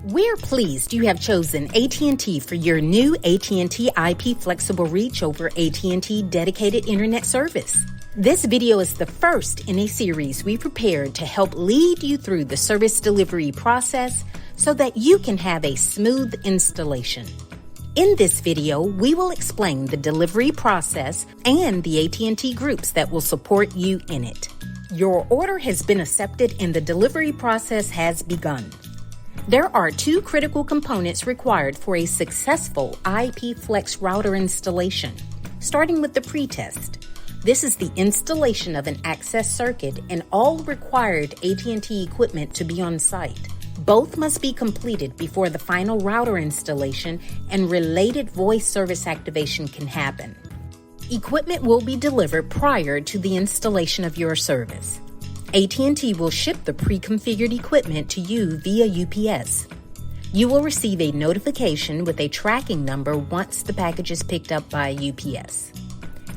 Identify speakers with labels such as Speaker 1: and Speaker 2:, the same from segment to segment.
Speaker 1: We're pleased you have chosen AT&T for your new AT&T IP Flexible Reach over AT&T Dedicated Internet service. This video is the first in a series we prepared to help lead you through the service delivery process so that you can have a smooth installation. In this video, we will explain the delivery process and the AT&T groups that will support you in it. Your order has been accepted and the delivery process has begun. There are two critical components required for a successful IP Flex router installation, starting with the pretest. This is the installation of an access circuit and all required AT&T equipment to be on site. Both must be completed before the final router installation and related voice service activation can happen. Equipment will be delivered prior to the installation of your service. AT&T will ship the pre-configured equipment to you via UPS. You will receive a notification with a tracking number once the package is picked up by UPS.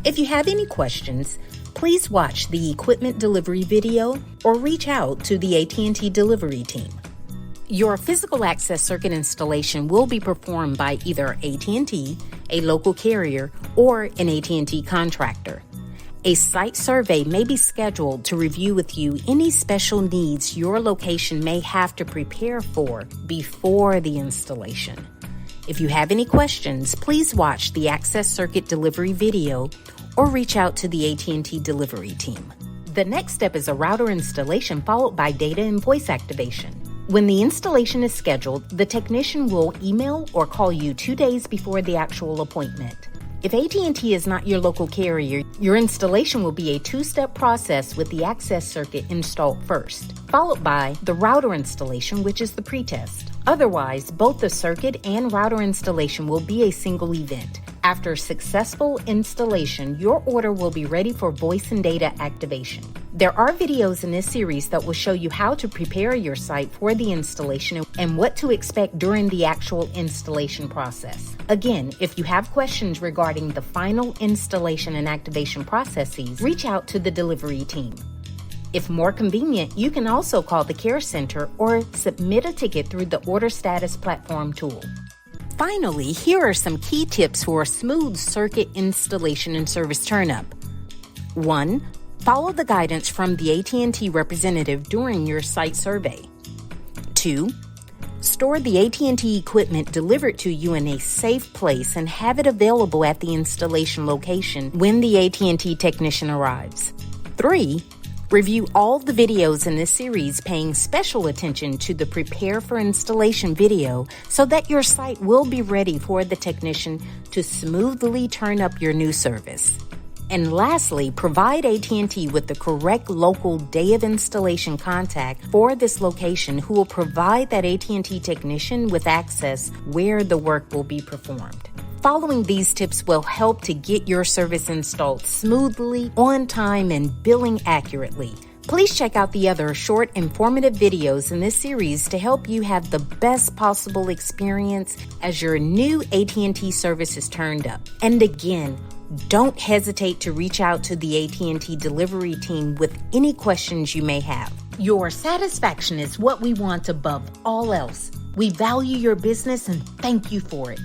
Speaker 1: If you have any questions, please watch the equipment delivery video or reach out to the AT&T delivery team. Your physical access circuit installation will be performed by either AT&T, a local carrier, or an AT&T contractor. A site survey may be scheduled to review with you any special needs your location may have to prepare for before the installation. If you have any questions, please watch the access circuit delivery video or reach out to the AT&T delivery team. The next step is a router installation followed by data and voice activation. When the installation is scheduled, the technician will email or call you 2 days before the actual appointment. If AT&T is not your local carrier, your installation will be a two-step process with the access circuit installed first, followed by the router installation, which is the pretest. Otherwise, both the circuit and router installation will be a single event. After successful installation, your order will be ready for voice and data activation. There are videos in this series that will show you how to prepare your site for the installation and what to expect during the actual installation process. Again, if you have questions regarding the final installation and activation processes, reach out to the delivery team. If more convenient, you can also call the care center or submit a ticket through the order status platform tool. Finally, here are some key tips for a smooth circuit installation and service turnup. 1. Follow the guidance from the AT&T representative during your site survey. 2. Store the AT&T equipment delivered to you in a safe place and have it available at the installation location when the AT&T technician arrives. 3. Review all the videos in this series, paying special attention to the Prepare for Installation video so that your site will be ready for the technician to smoothly turn up your new service. And lastly, provide AT&T with the correct local day of installation contact for this location who will provide that AT&T technician with access where the work will be performed. Following these tips will help to get your service installed smoothly, on time, and billing accurately. Please check out the other short, informative videos in this series to help you have the best possible experience as your new AT&T service is turned up. And again, don't hesitate to reach out to the AT&T delivery team with any questions you may have. Your satisfaction is what we want above all else. We value your business and thank you for it.